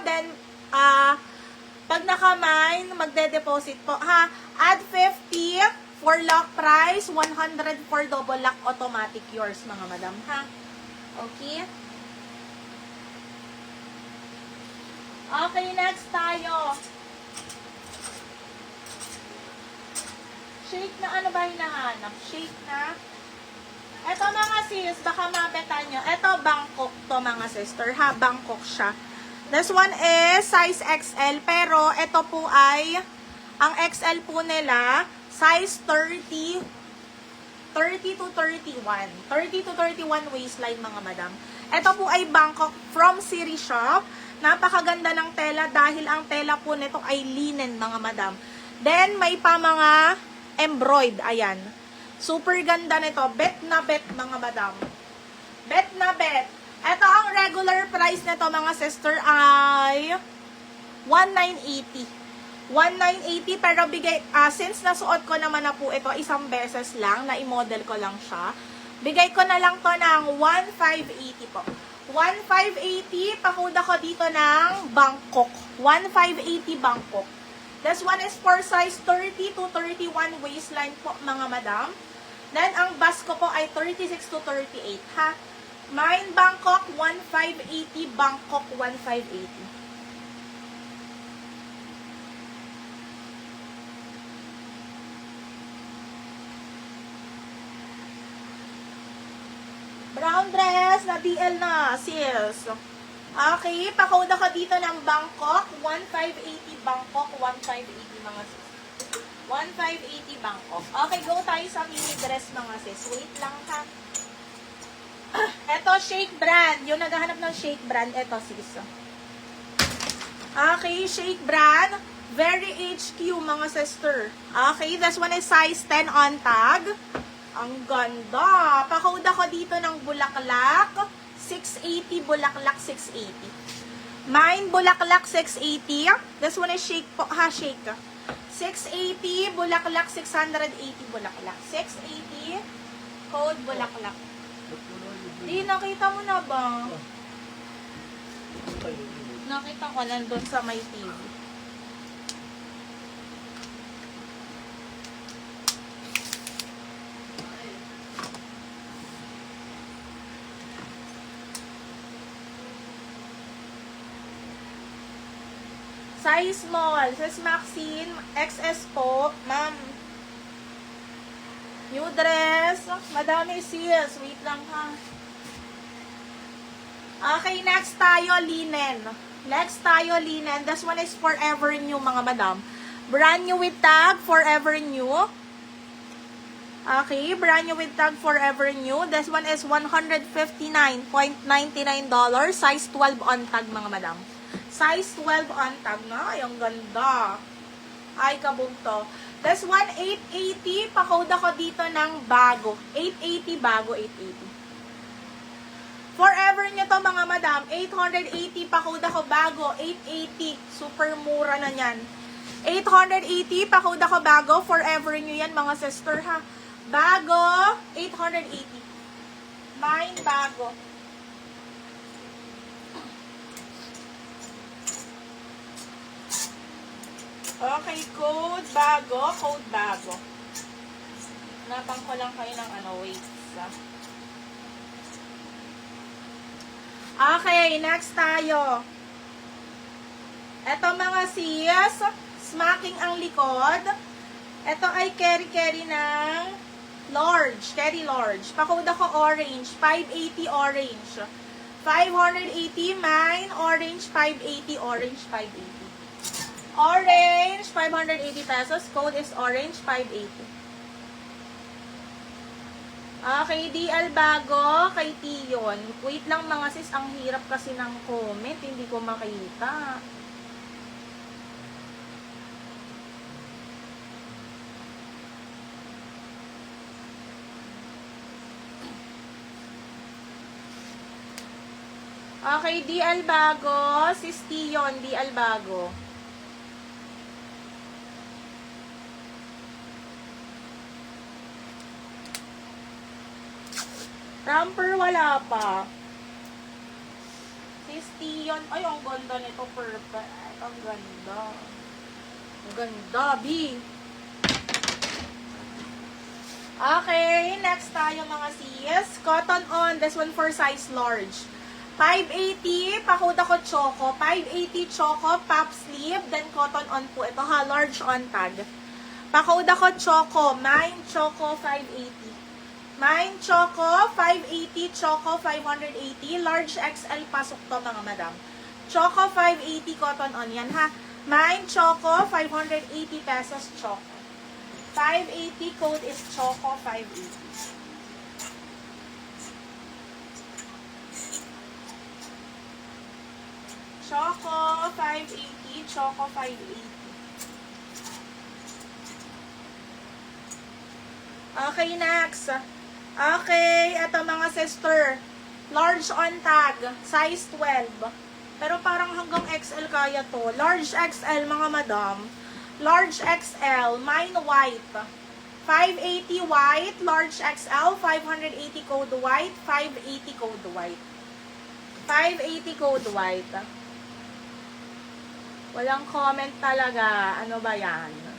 Then, pag naka-mine, magde-deposit po, ha? Add 50 for lock price, 100 for double lock automatic yours, mga madam, ha? Okay? Okay, next tayo. Shake na ano ba hinahanap? Shake na. Ito mga sis, baka mabetan nyo. Ito Bangkok to mga sister, ha? Bangkok siya. This one is size XL, pero ito po ay, ang XL po nila, size 30 to 31. 30 to 31 waistline, mga madam. Ito po ay Bangkok from Siri Shop. Napakaganda ng tela dahil ang tela po nito ay linen, mga madam. Then, may pa mga embroid, ayan. Super ganda nito. Bet na bet, mga madam. Bet na bet. Ito ang regular price nito, mga sister, ay 1,980. 1,980, pero bigay, since nasuot ko naman na po ito isang beses lang, na i-model ko lang siya, bigay ko na lang to ng 1,580 po. 1,580, pakuda ko dito ng Bangkok. 1,580 Bangkok. This one is for size 30 to 31 waistline po, mga madam. Then, ang bust ko po ay 36 to 38, ha? Mine Bangkok, 1,580. Bangkok, 1,580. Brown dress, na DL na, sis. Okay, pakoda ko dito ng Bangkok, 1,580 Bangkok, 1,580 mga sis. 1,580 Bangkok. Okay, go tayo sa mini dress, mga sis. Wait lang, ha. Ito, Shake brand. Yung naghahanap ng Shake brand, ito, sis. Okay, Shake brand. Very HQ, mga sister. Okay, this one is size 10 on tag. Ang ganda. Pakoda ko dito ng bulaklak. 680, bulaklak 680. Mine, bulaklak 680. This one is Shake po, ha, Shake. 680, bulaklak 680, bulaklak. 680, code bulaklak. Di, nakita mo na ba? Nakita ko nandun sa my TV. Size small. Size Maxine. XS po. Ma'am. New dress. Madami sales. Wait lang, ha. Okay, next tayo, linen. Next tayo, linen. This one is forever new, mga madam. Brand new with tag, forever new. Okay, brand new with tag, forever new. This one is $159.99. Size 12 on tag, mga madam. Size 12 on tag na. Ay, ang ganda. Ay, kabunto. This one, 880. Pakoda ko dito ng bago. 880, bago 880. Forever nyo to, mga madam. 880. Pakoda ko bago. 880. Super mura na yan. 880. Pakoda ko bago. Forever nyo yan, mga sister, ha. Bago. 880. Mine, bago. Okay, code bago. Code bago. Napang ko lang kayo ng wait. Okay, next tayo. Ito, mga sis, smacking ang likod. Ito ay carry ng large. Carry large. Pakoda ko orange. 580 orange. 580. Mine, orange 580. Orange 580. Orange, 580 pesos. Code is orange, 580. Okay, DL bago kay Tion. Wait lang, mga sis, ang hirap kasi ng comment. Hindi ko makita. Okay, DL bago. Sis Tion, DL bago. Ramper, wala pa. 50 yun. Ay, ang ganda nito. Perfect. Ang ganda. Ang ganda, B. Okay, next tayo mga sis. Cotton on. This one for size large. 580, pakuda ko choco. 580 choco, pop sleeve. Then cotton on po. Ito ha, large on tag. Pakuda ko choco. Mine choco, 580. Mine choco, 580. Choco, 580. Large XL, pasok to mga madam. Choco, 580 cotton on. Yan ha. Mine choco, 580 pesos choco. 580 code is choco, 580. Choco, 580. Choco, 580. Okay, next. Okay, eto mga sister. Large on tag, size 12. Pero parang hanggang XL kaya to. Large XL mga madam. Large XL, mine white. 580 white, large XL, 580 code white, 580 code white. 580 code white. Walang comment talaga. Ano ba yan?